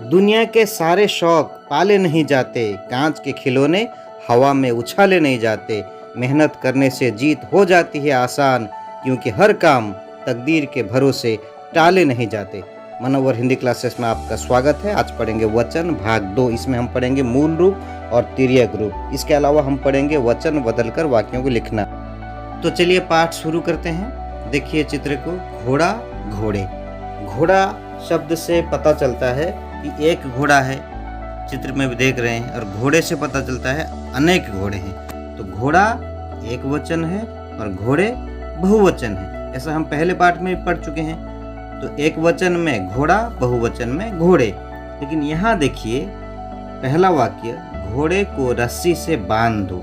दुनिया के सारे शौक पाले नहीं जाते, कांच के खिलौने हवा में उछाले नहीं जाते। मेहनत करने से जीत हो जाती है आसान, क्योंकि हर काम तकदीर के भरोसे टाले नहीं जाते। मनोवर हिंदी क्लासेस में आपका स्वागत है। आज पढ़ेंगे वचन भाग 2। इसमें हम पढ़ेंगे मूल रूप और तिर्यक रूप। इसके अलावा हम पढ़ेंगे वचन बदलकर वाक्यों को लिखना। तो चलिए पाठ शुरू करते हैं। देखिए चित्र को, घोड़ा घोड़े। घोड़ा शब्द से पता चलता है कि एक घोड़ा है, चित्र में भी देख रहे हैं, और घोड़े से पता चलता है अनेक घोड़े हैं। तो घोड़ा एक वचन है और घोड़े बहुवचन है। ऐसा हम पहले पाठ में भी पढ़ चुके हैं। तो एक वचन में घोड़ा, बहुवचन में घोड़े। लेकिन यहाँ देखिए पहला वाक्य, घोड़े को रस्सी से बांध दो।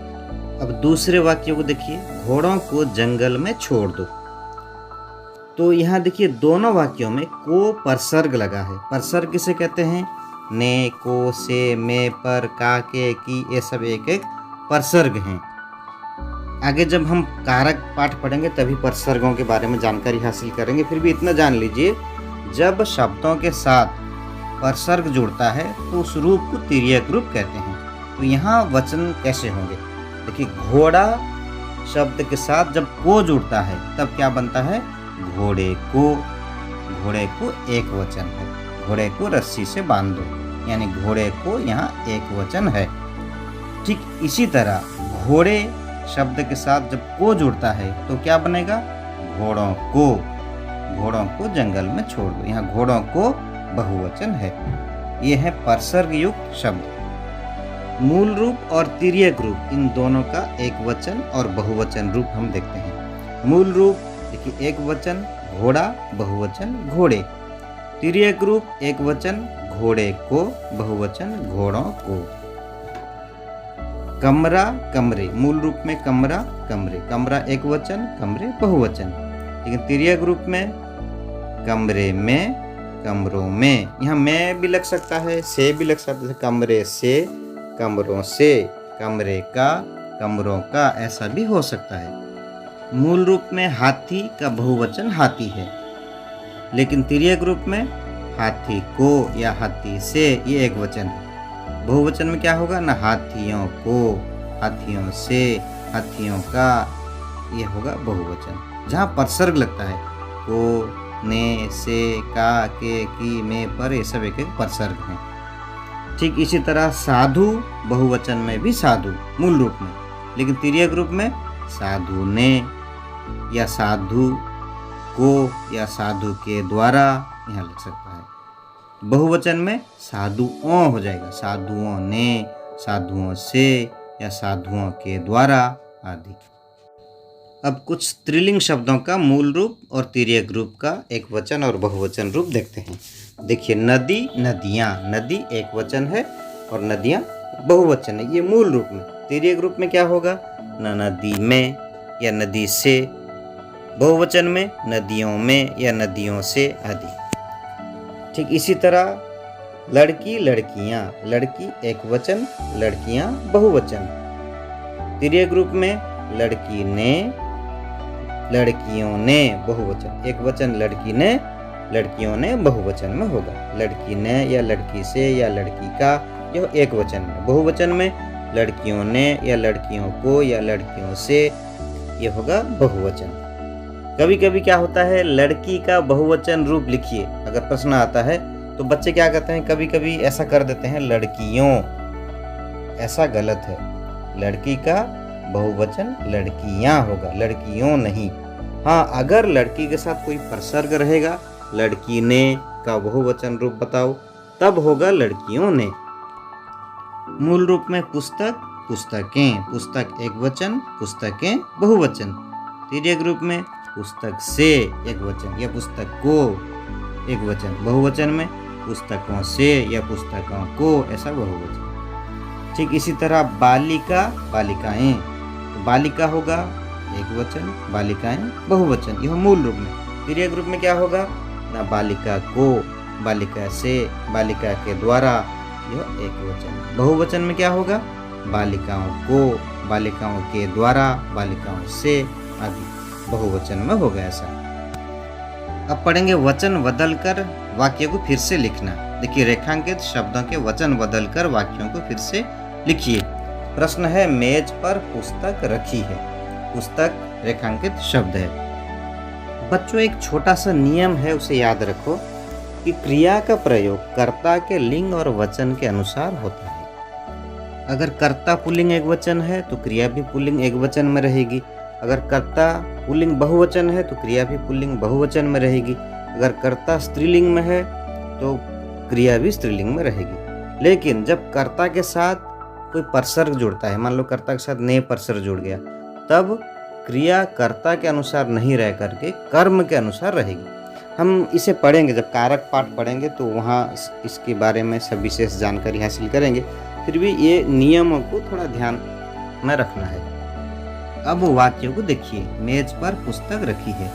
अब दूसरे वाक्य को देखिए, घोड़ों को जंगल में छोड़ दो। तो यहाँ देखिए दोनों वाक्यों में को परसर्ग लगा है। परसर्ग किसे कहते हैं? ने, को, से, में, पर, का, के, की, ये सब एक एक परसर्ग हैं। आगे जब हम कारक पाठ पढ़ेंगे तभी परसर्गों के बारे में जानकारी हासिल करेंगे। फिर भी इतना जान लीजिए, जब शब्दों के साथ परसर्ग जुड़ता है तो उस रूप को तिर्यक रूप कहते हैं। तो यहाँ वचन कैसे होंगे? देखिए, घोड़ा शब्द के साथ जब को जुड़ता है तब क्या बनता है? घोड़े को। घोड़े को एक वचन है। घोड़े को रस्सी से बांध दो, यानी घोड़े को यहाँ एक वचन है। ठीक इसी तरह घोड़े शब्द के साथ जब को जुड़ता है तो क्या बनेगा? घोड़ों को। घोड़ों को जंगल में छोड़ दो, यहाँ घोड़ों को बहुवचन है। ये है परसर्ग युक्त शब्द। मूल रूप और तिर्यक रूप, इन दोनों का एक वचन और बहुवचन रूप हम देखते हैं। मूल रूप देखिए एक वचन घोड़ा, बहुवचन घोड़े। तिर्यक रूप एक वचन घोड़े को, बहुवचन घोड़ों को। कमरा, कमरे। मूल रूप में कमरा, कमरे। कमरा एक वचन, कमरे बहुवचन। लेकिन तिर्यक रूप में कमरे में, कमरों में। यहाँ में भी लग सकता है, से भी लग सकता है। कमरे से, कमरों से, कमरे का, कमरों का, ऐसा भी हो सकता है। मूल रूप में हाथी का बहुवचन हाथी है, लेकिन तिर्यक रूप में हाथी को या हाथी से, ये एक वचन है। बहुवचन में क्या होगा ना? हाथियों को, हाथियों से, हाथियों का, ये होगा बहुवचन। जहाँ परसर्ग लगता है, को, ने, से, का, के, की, में, पर, ये सब एक एक परसर्ग हैं। ठीक इसी तरह साधु बहुवचन में भी साधु मूल रूप में, लेकिन तिर्यक रूप में साधु ने या साधु को या साधु के द्वारा यहाँ लग सकता है। बहुवचन में साधुओं हो जाएगा, साधुओं ने, साधुओं से या साधुओं के द्वारा आदि। अब कुछ स्त्रीलिंग शब्दों का मूल रूप और तिर्यक रूप का एक वचन और बहुवचन रूप देखते हैं। देखिए, नदी, नदियाँ। नदी एक वचन है और नदियाँ बहुवचन है, ये मूल रूप में। तिर्यक रूप में क्या होगा? नदी में या नदी से। बहुवचन में नदियों में या नदियों से आदि। ठीक इसी तरह लड़की, लड़कियां। लड़की एक वचन, लड़कियां बहुवचन। तिर्यक रूप में लड़की ने, लड़कियों ने बहुवचन। एक वचन लड़की ने, लड़कियों ने बहुवचन में होगा। लड़की ने या लड़की से या लड़की का, यह एक वचन में। बहुवचन में लड़कियों ने या लड़कियों को या लड़कियों से, यह होगा बहुवचन। कभी कभी क्या होता है, लड़की का बहुवचन रूप लिखिए, अगर प्रश्न आता है तो बच्चे क्या करते हैं, कभी कभी ऐसा कर देते हैं लड़कियों। ऐसा गलत है। लड़की का बहुवचन लड़कियां होगा, लड़कियों नहीं। हाँ, अगर लड़की के साथ कोई परसर्ग रहेगा, लड़की ने का बहुवचन रूप बताओ, तब होगा लड़कियों ने। मूल रूप में पुस्तक, पुस्तकें। पुस्तक एक वचन, पुस्तकें बहुवचन। तिर्यक रूप में पुस्तक से एक वचन या पुस्तक को एक वचन। बहुवचन में पुस्तकों से या पुस्तकों को, ऐसा बहुवचन। ठीक इसी तरह बालिका, बालिकाएं। तो बालिका होगा एक वचन, बालिकाएं बहुवचन, यह मूल रूप में। तिर्यक रूप में क्या होगा ना? बालिका को, बालिका से, बालिका के द्वारा, यह एक वचन। बहुवचन में क्या होगा? बालिकाओं को, बालिकाओं के द्वारा, बालिकाओं से आदि। बहुवचन में होगा ऐसा। अब पढ़ेंगे वचन बदलकर वाक्य को फिर से लिखना। देखिए, रेखांकित शब्दों के वचन बदलकर वाक्यों को फिर से लिखिए। प्रश्न है, मेज पर पुस्तक रखी है। पुस्तक रेखांकित शब्द है। बच्चों, एक छोटा सा नियम है, उसे याद रखो कि क्रिया का प्रयोग कर्ता के लिंग और वचन के अनुसार होता है। अगर कर्ता पुल्लिंग एकवचन है तो क्रिया भी पुल्लिंग एकवचन में रहेगी। अगर कर्ता पुल्लिंग बहुवचन है तो क्रिया भी पुल्लिंग बहुवचन में रहेगी। अगर कर्ता स्त्रीलिंग में है तो क्रिया भी स्त्रीलिंग में रहेगी। लेकिन जब कर्ता के साथ कोई परसर्ग जुड़ता है, मान लो कर्ता के साथ ने परसर्ग जुड़ गया, तब क्रिया कर्ता के अनुसार नहीं रह करके कर्म के अनुसार रहेगी। हम इसे पढ़ेंगे, जब कारक पाठ पढ़ेंगे तो वहाँ इसके बारे में सब विशेष जानकारी हासिल करेंगे। फिर भी ये नियमों को थोड़ा ध्यान में रखना है। अब वाक्यों को देखिए। मेज पर पुस्तक रखी है,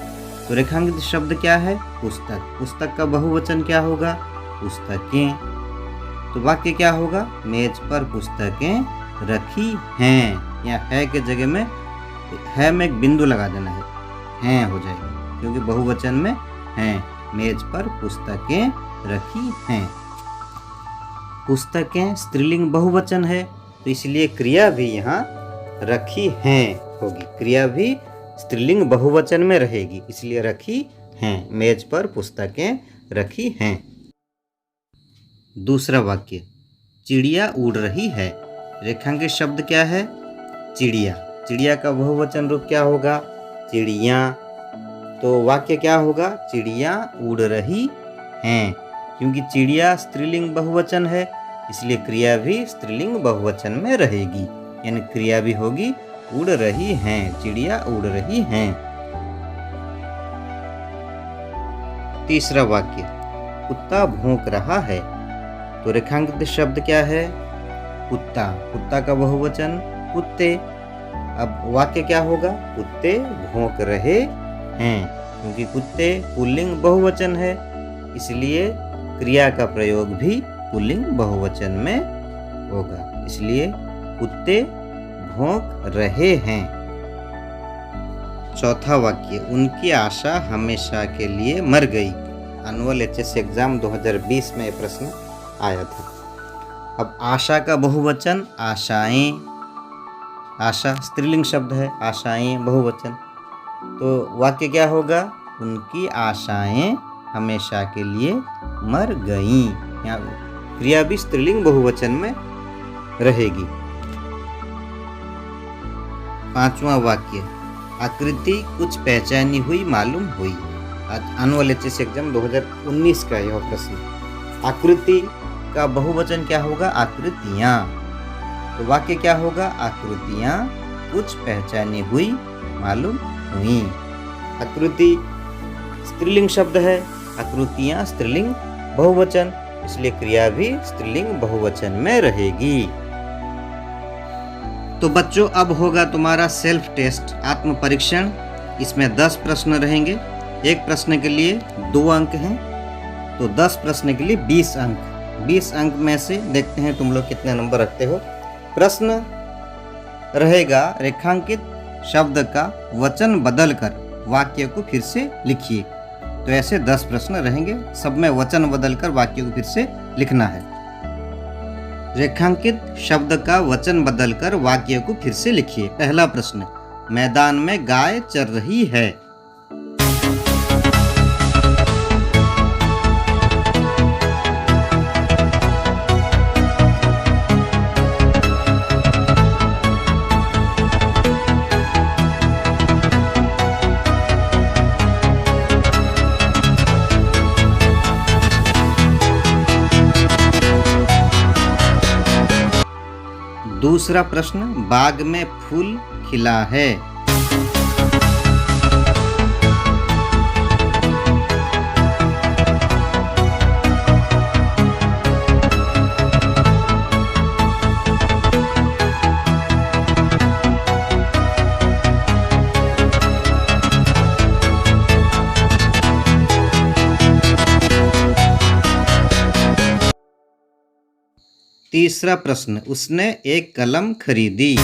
तो रेखांकित शब्द क्या है? पुस्तक। पुस्तक का बहुवचन क्या होगा? पुस्तकें। तो वाक्य क्या होगा? मेज पर पुस्तकें रखी हैं। या है के जगह में है में एक बिंदु लगा देना है, हैं हो जाएगा, क्योंकि बहुवचन में हैं। मेज पर पुस्तकें रखी हैं। पुस्तकें स्त्रीलिंग बहुवचन है, तो इसलिए क्रिया भी यहाँ रखी हैं होगी। क्रिया भी स्त्रीलिंग बहुवचन में रहेगी, इसलिए रखी हैं। मेज पर पुस्तकें रखी हैं। दूसरा वाक्य, चिड़िया उड़ रही है। रेखांकित शब्द क्या है? चिड़िया। चिड़िया का बहुवचन रूप क्या होगा? चिड़िया। तो वाक्य क्या होगा? चिड़िया उड़ रही हैं। क्योंकि चिड़िया स्त्रीलिंग बहुवचन है, इसलिए क्रिया भी स्त्रीलिंग बहुवचन में रहेगी, यानी क्रिया भी होगी उड़ रही हैं। चिड़िया उड़ रही हैं। तीसरा वाक्य, कुत्ता भौंक रहा है। तो रेखांकित शब्द क्या है? कुत्ता। कुत्ता का बहुवचन कुत्ते। अब वाक्य क्या होगा? कुत्ते भौंक रहे हैं। क्योंकि कुत्ते पुल्लिंग बहुवचन है, इसलिए क्रिया का प्रयोग भी पुल्लिंग बहुवचन में होगा, इसलिए कुत्ते भौंक रहे हैं। चौथा वाक्य, उनकी आशा हमेशा के लिए मर गई। एनुअल एचएस एग्जाम 2020 में यह प्रश्न आया था। अब आशा का बहुवचन आशाएं। आशा स्त्रीलिंग शब्द है, आशाएं बहुवचन। तो वाक्य क्या होगा? उनकी आशाएं हमेशा के लिए मर गईं। यहाँ क्रिया भी स्त्रीलिंग बहुवचन में रहेगी। पांचवा वाक्य, आकृति कुछ पहचानी हुई मालूम हुई। एनुअल एचएस एग्जाम 2019 का यह प्रश्न। आकृति का बहुवचन क्या होगा? आकृतियाँ। तो वाक्य क्या होगा? आकृतियाँ कुछ पहचानी हुई मालूम हुई। आकृति स्त्रीलिंग शब्द है, आकृतियाँ स्त्रीलिंग बहुवचन, इसलिए क्रिया भी स्त्रीलिंग बहुवचन में रहेगी। तो बच्चों, अब होगा तुम्हारा सेल्फ टेस्ट, आत्म परीक्षण। इसमें 10 प्रश्न रहेंगे। एक प्रश्न के लिए 2 अंक हैं, तो 10 प्रश्न के लिए 20 अंक। 20 अंक में से देखते हैं तुम लोग कितने नंबर रखते हो। प्रश्न रहेगा, रेखांकित शब्द का वचन बदलकर वाक्य को फिर से लिखिए। तो ऐसे 10 प्रश्न रहेंगे, सब में वचन बदलकर वाक्य को फिर से लिखना है। रेखांकित शब्द का वचन बदलकर वाक्य को फिर से लिखिए। पहला प्रश्न, मैदान में गाय चर रही है। दूसरा प्रश्न, बाग में फूल खिला है। तीसरा प्रश्न, उसने एक कलम खरीदी।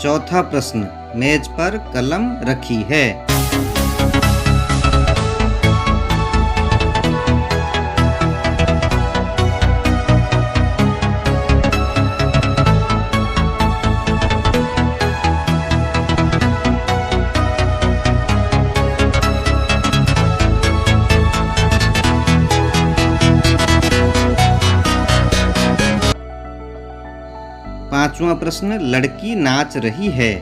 चौथा प्रश्न, मेज पर कलम रखी है। पांचवा प्रश्न, लड़की नाच रही है।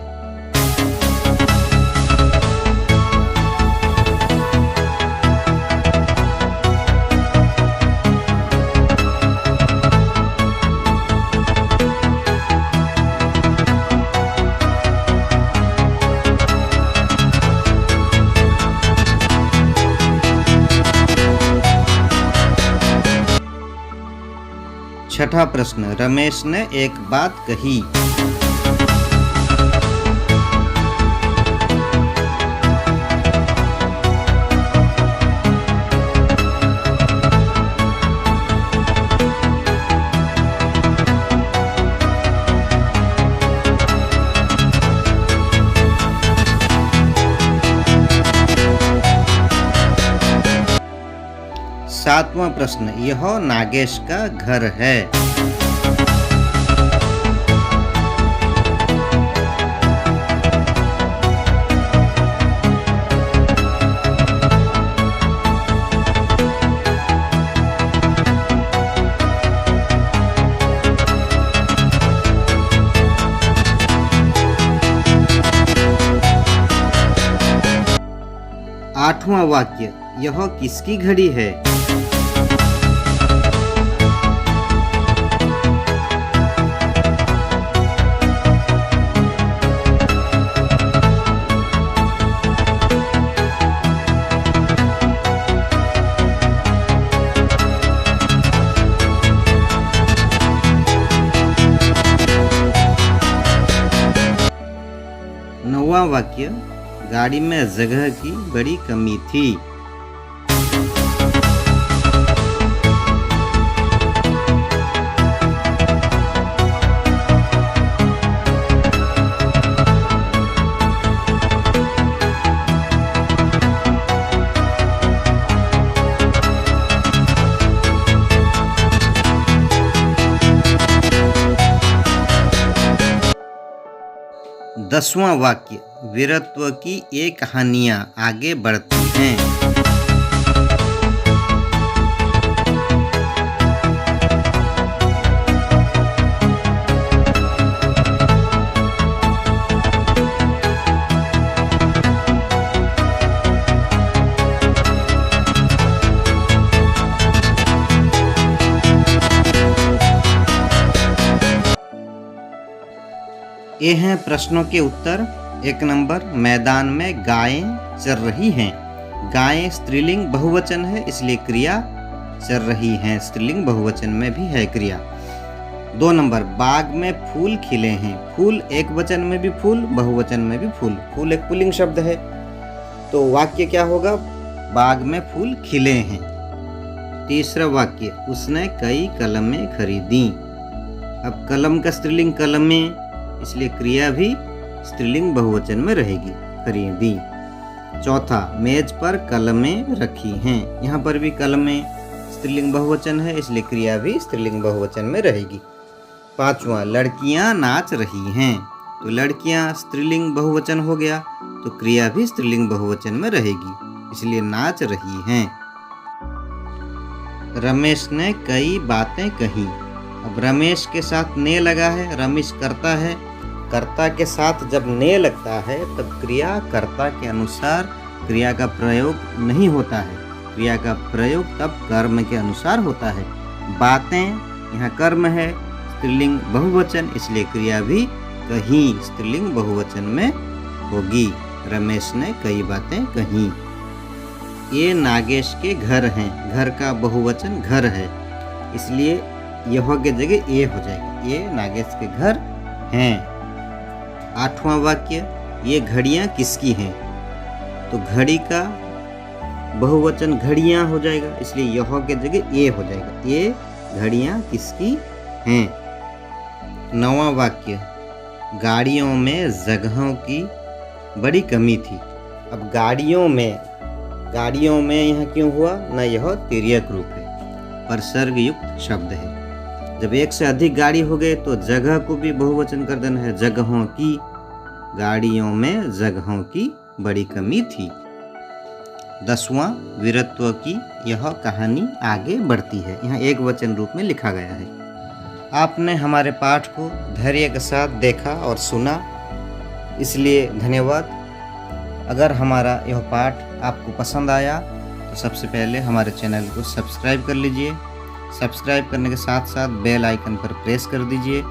छठा प्रश्न, रमेश ने एक बात कही। सातवां प्रश्न, यह नागेश का घर है। आठवां वाक्य, यह किसकी घड़ी है। नौवां वाक्य, गाड़ी में जगह की बड़ी कमी थी। दसवां वाक्य, वीरत्व की ये कहानियां आगे बढ़ती हैं। ये हैं प्रश्नों के उत्तर। एक नंबर, मैदान में गायें चर रही हैं। गायें स्त्रीलिंग बहुवचन है, इसलिए क्रिया चर रही हैं। स्त्रीलिंग बहुवचन में भी है क्रिया। 2 नंबर, बाग में फूल खिले हैं। फूल एक वचन में भी फूल, बहुवचन में भी फूल। फूल एक पुल्लिंग शब्द है, तो वाक्य क्या होगा, बाग में फूल खिले हैं। तीसरा वाक्य, उसने कई कलमें खरीदी। अब कलम का स्त्रीलिंग कलमें, इसलिए क्रिया भी स्त्रीलिंग बहुवचन में रहेगी, खरीदी। चौथा, मेज पर कलमें रखी हैं। यहाँ पर भी कलमें स्त्रीलिंग बहुवचन है, इसलिए क्रिया भी स्त्रीलिंग बहुवचन में रहेगी। पांचवा, लड़कियां नाच रही हैं। तो लड़कियां स्त्रीलिंग बहुवचन हो गया, तो क्रिया भी स्त्रीलिंग बहुवचन में रहेगी, इसलिए नाच रही हैं। रमेश ने कई बातें कही। अब रमेश के साथ ने लगा है, रमेश करता है। कर्ता के साथ जब ने लगता है तब क्रिया कर्ता के अनुसार क्रिया का प्रयोग नहीं होता है। क्रिया का प्रयोग तब कर्म के अनुसार होता है। बातें, यहाँ कर्म है, स्त्रीलिंग बहुवचन, इसलिए क्रिया भी कहीं स्त्रीलिंग बहुवचन में होगी। रमेश ने कई बातें कही। ये नागेश के घर हैं। घर का बहुवचन घर है, इसलिए यह के जगह ये हो जाएगा। ये नागेश के घर हैं। आठवां वाक्य, ये घड़ियां किसकी हैं। तो घड़ी का बहुवचन घड़ियां हो जाएगा, इसलिए यह के जगह ये हो जाएगा। ये घड़ियां किसकी हैं। नौवां वाक्य, गाड़ियों में जगहों की बड़ी कमी थी। अब गाड़ियों में यहाँ क्यों हुआ? न यह तिर्यक रूप है पर सर्ग युक्त शब्द है। जब एक से अधिक गाड़ी हो गए तो जगह को भी बहुवचन कर देना है, जगहों की। गाड़ियों में जगहों की बड़ी कमी थी। 10वां वीरत्व की यह कहानी आगे बढ़ती है। यहाँ एक वचन रूप में लिखा गया है। आपने हमारे पाठ को धैर्य के साथ देखा और सुना, इसलिए धन्यवाद। अगर हमारा यह पाठ आपको पसंद आया तो सबसे पहले हमारे चैनल को सब्सक्राइब कर लीजिए। सब्सक्राइब करने के साथ साथ बेल आइकन पर प्रेस कर दीजिए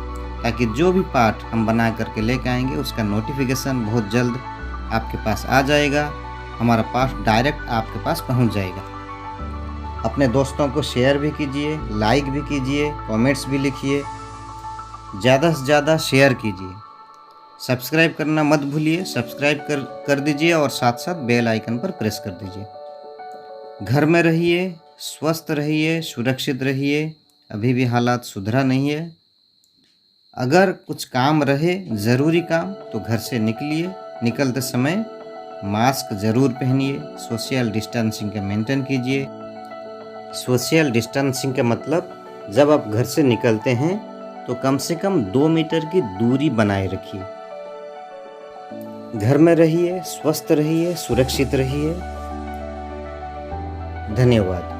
ताकि जो भी पाठ हम बना करके लेकर आएंगे उसका नोटिफिकेशन बहुत जल्द आपके पास आ जाएगा। हमारा पाठ डायरेक्ट आपके पास पहुंच जाएगा। अपने दोस्तों को शेयर भी कीजिए, लाइक भी कीजिए, कमेंट्स भी लिखिए, ज़्यादा से ज़्यादा शेयर कीजिए। सब्सक्राइब करना मत भूलिए, सब्सक्राइब कर दीजिए और साथ साथ बेल आइकन पर प्रेस कर दीजिए। घर में रहिए, स्वस्थ रहिए, सुरक्षित रहिए। अभी भी हालात सुधरा नहीं है। अगर कुछ काम रहे, ज़रूरी काम, तो घर से निकलिए। निकलते समय मास्क ज़रूर पहनिए। सोशल डिस्टेंसिंग का मेंटेन कीजिए। सोशल डिस्टेंसिंग का मतलब जब आप घर से निकलते हैं तो कम से कम 2 मीटर की दूरी बनाए रखिए। घर में रहिए, स्वस्थ रहिए, सुरक्षित रहिए। धन्यवाद।